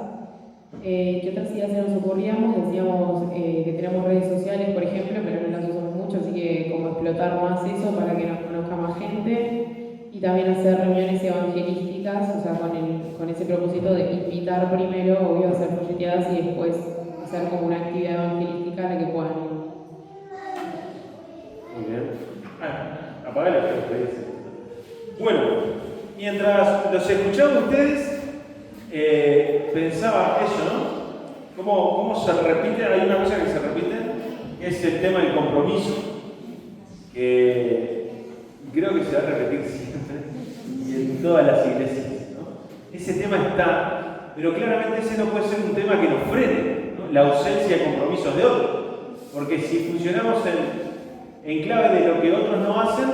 ¿Qué otras ideas se nos ocurríamos? Decíamos que tenemos redes sociales, por ejemplo, pero no las usamos mucho, así que como explotar más eso para que nos conozca más gente y también hacer reuniones evangelísticas, o sea, con ese propósito de invitar primero, obvio, a hacer folleteadas y después hacer como una actividad evangelística a la que puedan ir. Muy bien. Apaga la luz. Bueno, mientras los escuchaba ustedes, pensaba eso, ¿no? ¿Cómo se repite? Hay una cosa que se repite, que es el tema del compromiso, que creo que se va a repetir siempre y en todas las iglesias, ¿no? Ese tema está, pero claramente ese no puede ser un tema que nos frene, ¿no? La ausencia de compromisos de otros, porque si funcionamos en clave de lo que otros no hacen,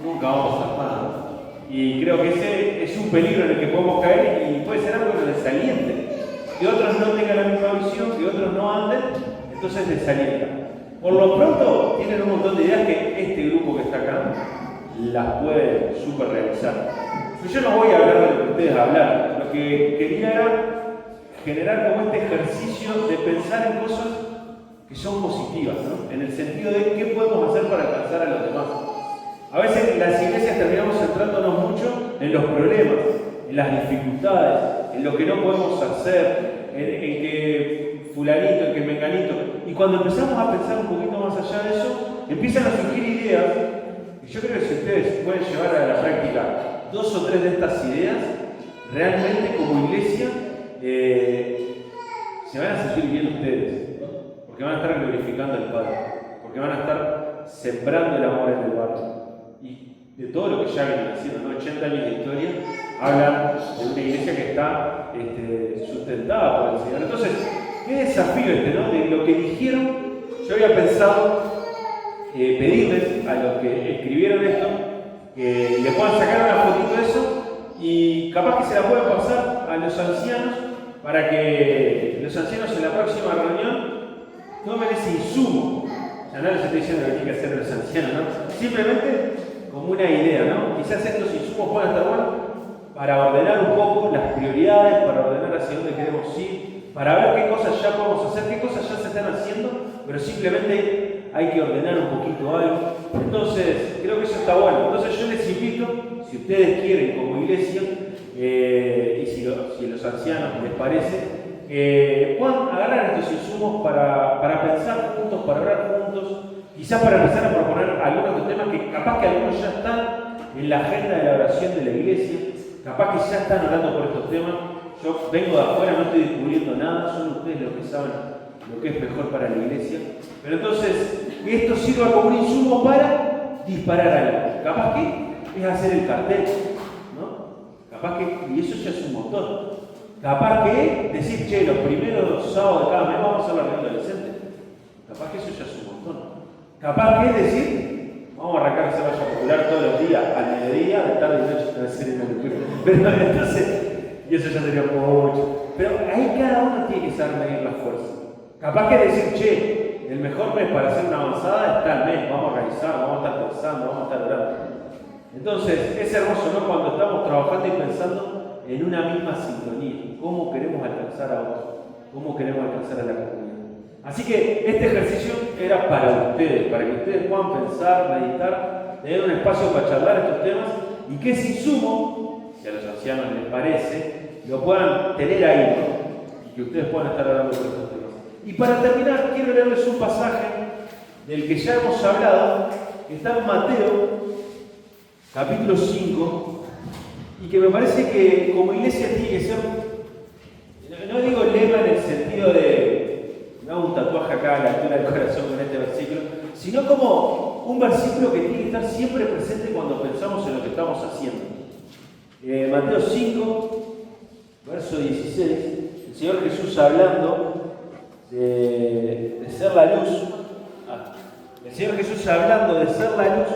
nunca vamos a hacer nada. Y creo que ese es un peligro en el que podemos caer y puede ser algo que nos desaliente. Que otros no tengan la misma visión, que otros no anden, entonces desalienta. Por lo pronto, tienen un montón de ideas que este grupo que está acá las puede super realizar. Pero yo no voy a hablar de lo que ustedes hablaron. Lo que quería era generar como este ejercicio de pensar en cosas que son positivas, ¿no? En el sentido de qué podemos hacer para alcanzar a los demás. A veces en las iglesias terminamos centrándonos mucho en los problemas, en las dificultades, en lo que no podemos hacer, en que fulanito, en que menganito. Y cuando empezamos a pensar un poquito más allá de eso, empiezan a surgir ideas. Y yo creo que si ustedes pueden llevar a la práctica 2 o 3 de estas ideas, realmente como iglesia se van a sentir bien ustedes. Porque van a estar glorificando al Padre, porque van a estar sembrando el amor en el barrio. Y de todo lo que ya vienen haciendo, ¿no? 80 años de historia, hablan de una iglesia que está sustentada por el Señor. Entonces, qué desafío ¿no? De lo que dijeron. Yo había pensado pedirles a los que escribieron esto que le puedan sacar una fotito de eso y capaz que se la puedan pasar a los ancianos para que los ancianos en la próxima reunión tomen ese insumo. O sea, no les estoy diciendo que tienen que hacer los ancianos, ¿no? Simplemente como una idea, ¿no? Quizás estos insumos puedan estar buenos para ordenar un poco las prioridades, para ordenar hacia dónde queremos ir, para ver qué cosas ya podemos hacer, qué cosas ya se están haciendo, pero simplemente hay que ordenar un poquito algo. Entonces, creo que eso está bueno. Entonces yo les invito, si ustedes quieren como iglesia, y si los ancianos les parece, puedan agarrar estos insumos para pensar juntos, para orar juntos, quizás para empezar a proponer algunos de temas que capaz que algunos ya están en la agenda de la oración de la iglesia, capaz que ya están orando por estos temas. Yo vengo de afuera, no estoy descubriendo nada, son ustedes los que saben lo que es mejor para la iglesia. Pero entonces, que esto sirva como un insumo para disparar algo. Capaz que es hacer el cartel, ¿no? Capaz que, y eso ya es un montón. Capaz que decir, che, los primeros sábados de cada mes vamos a hacer la reunión adolescente. Capaz que eso ya es un montón. Capaz que es decir, vamos a arrancar a hacer valla popular todos los días, al mediodía, de tarde y noche, no sé, en el pero entonces, y eso ya sería mucho. Pero ahí cada uno tiene que saber medir la fuerza. Capaz que decir, che, el mejor mes para hacer una avanzada está el mes, vamos a organizar, vamos a estar pensando, vamos a estar orando. Entonces, es hermoso, ¿no? Cuando estamos trabajando y pensando en una misma sintonía, cómo queremos alcanzar a otros, cómo queremos alcanzar a la comunidad. Así que este ejercicio era para ustedes, para que ustedes puedan pensar, meditar, tener un espacio para charlar estos temas y que ese insumo, si a los ancianos les parece, lo puedan tener ahí, ¿no? Y que ustedes puedan estar hablando de estos temas. Y para terminar, quiero leerles un pasaje del que ya hemos hablado, que está en Mateo, capítulo 5, y que me parece que como iglesia tiene que ser, no digo lema en el sentido de no un tatuaje acá a la altura del corazón con este versículo, sino como un versículo que tiene que estar siempre presente cuando pensamos en lo que estamos haciendo. Mateo 5, verso 16, el Señor Jesús hablando de ser la luz, el Señor Jesús hablando de ser la luz,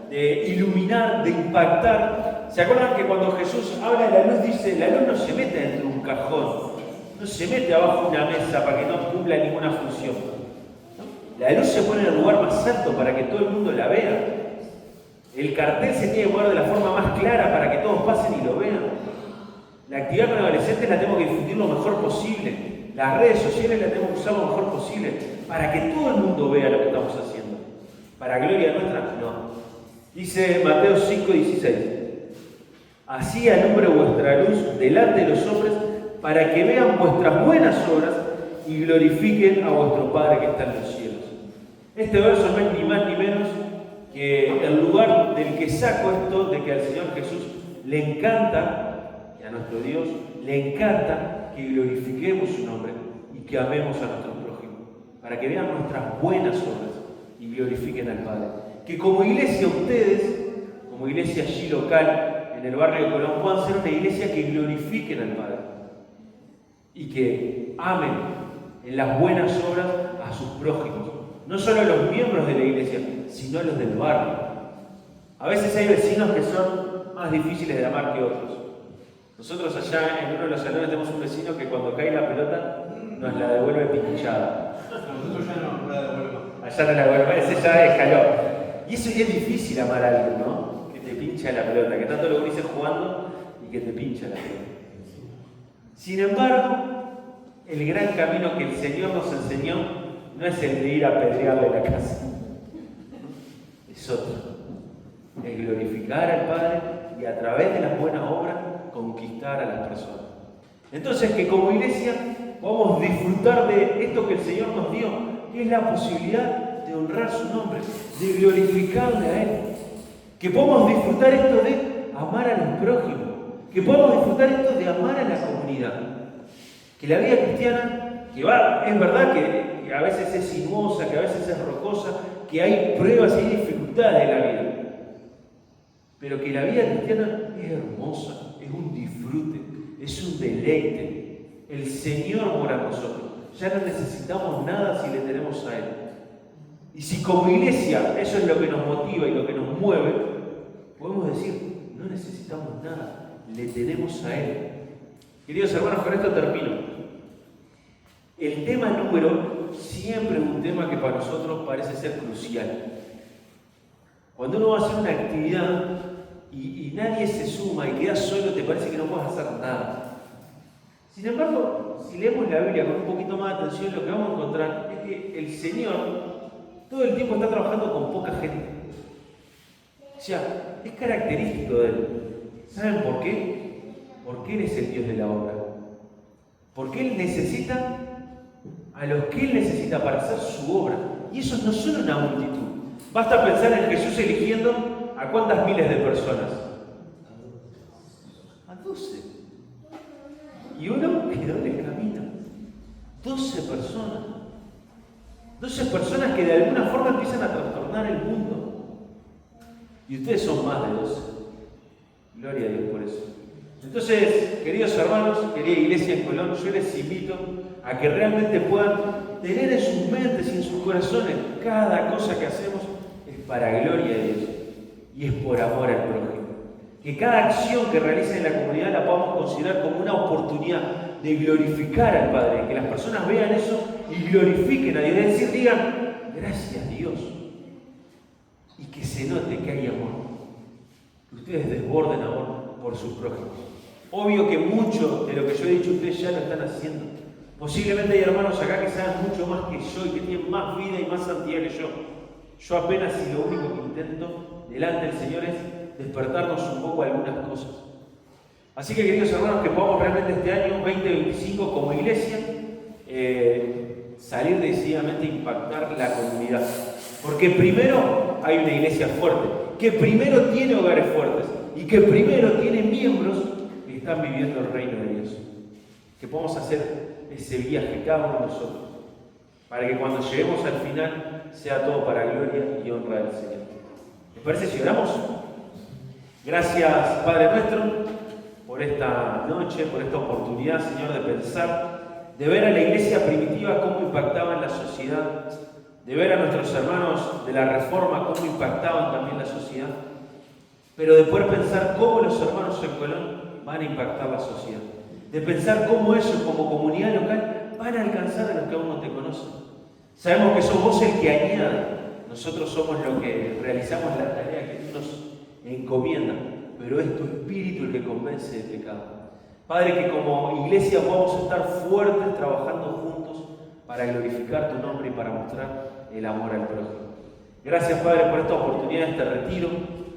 de iluminar, de impactar. ¿Se acuerdan que cuando Jesús habla de la luz dice, la luz no se mete dentro de un cajón, no se mete abajo de una mesa para que no cumpla ninguna función? La luz se pone en el lugar más alto para que todo el mundo la vea. El cartel se tiene que poner de la forma más clara para que todos pasen y lo vean. La actividad con adolescentes la tengo que difundir lo mejor posible. Las redes sociales las tengo que usar lo mejor posible para que todo el mundo vea lo que estamos haciendo. ¿Para gloria nuestra? No. Dice Mateo 5:16. Así alumbre vuestra luz delante de los hombres para que vean vuestras buenas obras y glorifiquen a vuestro Padre que está en los cielos. Este verso no es ni más ni menos que el lugar del que saco esto de que al Señor Jesús le encanta, y a nuestro Dios le encanta que glorifiquemos su nombre y que amemos a nuestro prójimo, para que vean nuestras buenas obras y glorifiquen al Padre. Que como iglesia ustedes, como iglesia allí local, en el barrio de Colón, puedan ser una iglesia que glorifiquen al Padre y que amen en las buenas obras a sus prójimos, no solo a los miembros de la iglesia, sino a los del barrio. A veces hay vecinos que son más difíciles de amar que otros. Nosotros allá en uno de los salones tenemos un vecino que cuando cae la pelota nos la devuelve pinchada. Nosotros ya no la devolvemos. Allá no la devuelve, ese ya es calor. Y eso es difícil amar a alguien, ¿no? Que te pincha la pelota, que tanto lo dices jugando y que te pincha la pelota. Sin embargo, el gran camino que el Señor nos enseñó no es el de ir a apedrearle la casa. Es otro. Es glorificar al Padre y a través de las buenas obras conquistar a las personas. Entonces, que como iglesia podamos disfrutar de esto que el Señor nos dio, que es la posibilidad de honrar su nombre, de glorificarle a Él. Que podamos disfrutar esto de amar a los prójimos, que podamos disfrutar esto de amar a la comunidad. Que la vida cristiana, es verdad que a veces es sinuosa, que a veces es rocosa, que hay pruebas y hay dificultades de la vida. Pero que la vida cristiana es hermosa, es un disfrute, es un deleite. El Señor mora en nosotros. Ya no necesitamos nada si le tenemos a Él. Y si como iglesia eso es lo que nos motiva y lo que nos mueve, podemos decir, no necesitamos nada, le tenemos a Él. Queridos hermanos, con esto termino. El tema número siempre es un tema que para nosotros parece ser crucial. Cuando uno va a hacer una actividad y nadie se suma y queda solo, te parece que no puedes hacer nada. Sin embargo, si leemos la Biblia con un poquito más de atención, lo que vamos a encontrar es que el Señor todo el tiempo está trabajando con poca gente. O sea, es característico de Él. ¿Saben por qué? Porque Él es el Dios de la obra. Porque Él necesita a los que Él necesita para hacer su obra. Y eso no son una multitud. Basta pensar en Jesús eligiendo a cuántas miles de personas. A 12. Y uno quedó en el camino. 12 personas. 12 personas que de alguna forma empiezan a trastornar el mundo. Y ustedes son más de 12. Gloria a Dios por eso. Entonces, queridos hermanos, querida iglesia en Colón, yo les invito a que realmente puedan tener en sus mentes y en sus corazones cada cosa que hacemos es para gloria de Dios y es por amor al prójimo. Que cada acción que realice en la comunidad la podamos considerar como una oportunidad de glorificar al Padre, que las personas vean eso y glorifiquen a Dios, es decir, digan, gracias Dios, y que se note que hay amor, que ustedes desborden amor por sus prójimos. Obvio que mucho de lo que yo he dicho ustedes ya lo están haciendo. Posiblemente hay hermanos acá que saben mucho más que yo y que tienen más vida y más santidad que yo. Yo apenas y lo único que intento delante del Señor es despertarnos un poco algunas cosas. Así que, queridos hermanos, que podamos realmente este año 2025 como iglesia salir decididamente a impactar la comunidad. Porque primero hay una iglesia fuerte, que primero tiene hogares fuertes y que primero tiene miembros que están viviendo el reino de Dios. Que podamos hacer ese viaje cada uno de nosotros, para que cuando lleguemos al final sea todo para gloria y honra del Señor. ¿Les parece si oramos? Gracias, Padre nuestro, por esta noche, por esta oportunidad, Señor, de pensar, de ver a la iglesia primitiva cómo impactaba en la sociedad, de ver a nuestros hermanos de la Reforma cómo impactaban también la sociedad, pero de poder pensar cómo los hermanos en Colón van a impactar la sociedad, de pensar cómo ellos como comunidad local van a alcanzar a los que aún no te conocen. Sabemos que sos vos el que añade, nosotros somos los que realizamos la tarea que tú nos encomiendas, pero es tu Espíritu el que convence de pecado. Padre, que como iglesia podamos estar fuertes trabajando juntos para glorificar tu nombre y para mostrar el amor al prójimo. Gracias, Padre, por esta oportunidad de este retiro,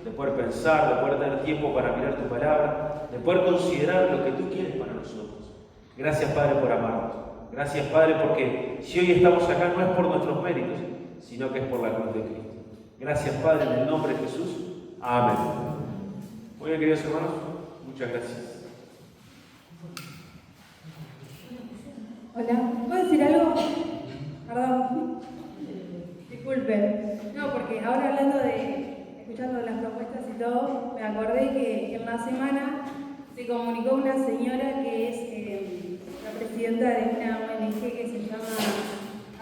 de poder pensar, de poder tener tiempo para mirar tu palabra, de poder considerar lo que tú quieres para nosotros. Gracias, Padre, por amarnos. Gracias, Padre, porque si hoy estamos acá no es por nuestros méritos, sino que es por la cruz de Cristo. Gracias, Padre, en el nombre de Jesús. Amén. Muy bien, queridos hermanos, muchas gracias. Hola, ¿puedo decir algo? Perdón. Disculpen. No, porque ahora escuchando las propuestas y todo, me acordé que en la semana se comunicó una señora que es la presidenta de una ONG que se llama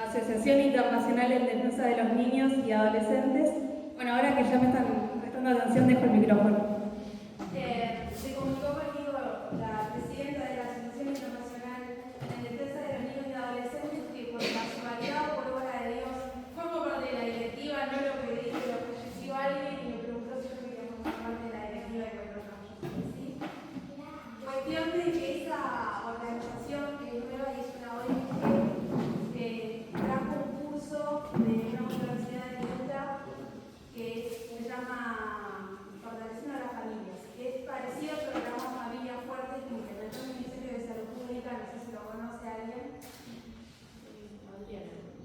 Asociación Internacional en Defensa de los Niños y Adolescentes. Bueno, ahora que ya me están prestando atención, dejo el micrófono. Se comunicó conmigo la presidenta de la Asociación Internacional en Defensa de los Niños y Adolescentes, que por casualidad o por obra de Dios formo parte de la directiva, no lo pedí, pero falleció alguien y me preguntó si yo quería formar parte de la directiva y bueno, no, yo sí. Cuestión de que esa organización que es nueva y es una ONG trajo un curso de una universidad de Utah que se llama Fortaleciendo a las Familias, que es parecido al programa Familias Fuertes que implementó el Ministerio de Salud Pública, no sé si lo conoce alguien.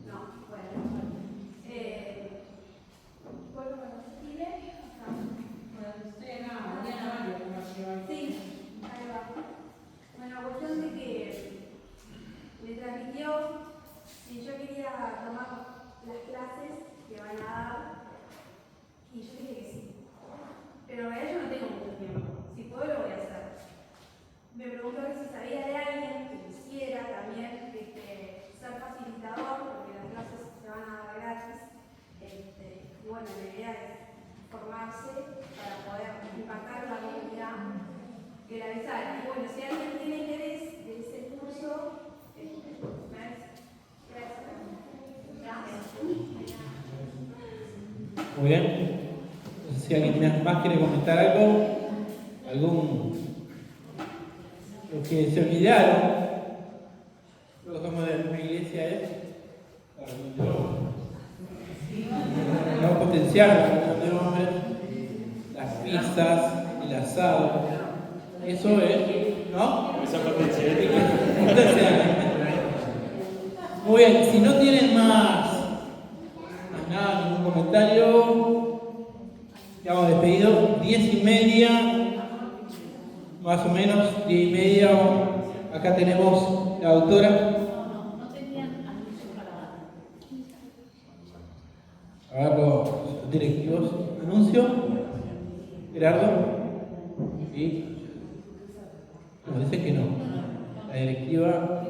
No, bueno. ¿Vos lo conocés, Chile? No. Sí, ahí va. Bueno, cuestión de que me transmitió si yo quería tomar las clases que van a dar, y yo dije que sí. Pero en realidad yo no tengo mucho tiempo. Si puedo, lo voy a hacer. Me preguntó que si sabía de alguien que quisiera también ser facilitador, porque las clases se van a dar gratis. Y bueno, la idea es formarse para poder impactar la comunidad que la avisara. Y bueno, si alguien tiene interés de ese curso, Muy bien. No sé si alguien más quiere comentar algo. Lo que se olvidaron. Lo que somos de una iglesia es no potenciar la de hombres, las pizzas, el asado. Eso es, ¿no? Esa potencia. Muy bien, si no tienen más nada, ningún comentario, estamos despedidos. 10:30, más o menos, 10:30. Acá tenemos la autora. No tenían anuncios para dar. A ver los directivos. ¿Anuncio? Gerardo. ¿Sí? Nos dicen que no. La directiva.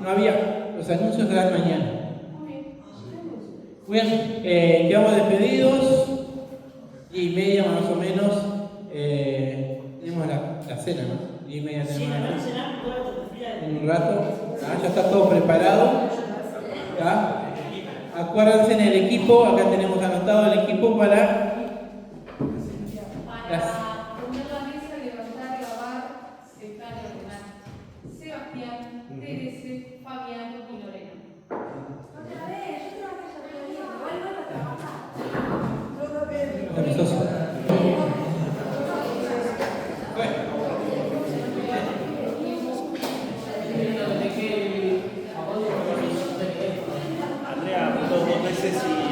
No había. Los anuncios se dan mañana. Bien, quedamos despedidos. 10:30 más o menos. Tenemos la cena, ¿no? 10:30 tenemos en un rato. Ya está todo preparado. ¿Tá? Acuérdense en el equipo, acá tenemos anotado el equipo para poner la mesa, levantar, lavar, secar y ordenar. Sebastián, Terese, Fabián y Lorena. Otra vez, yo trabajo ya todo el día, igual no lo trabajar. Todo bien. amistoso. Andrea, 2 veces y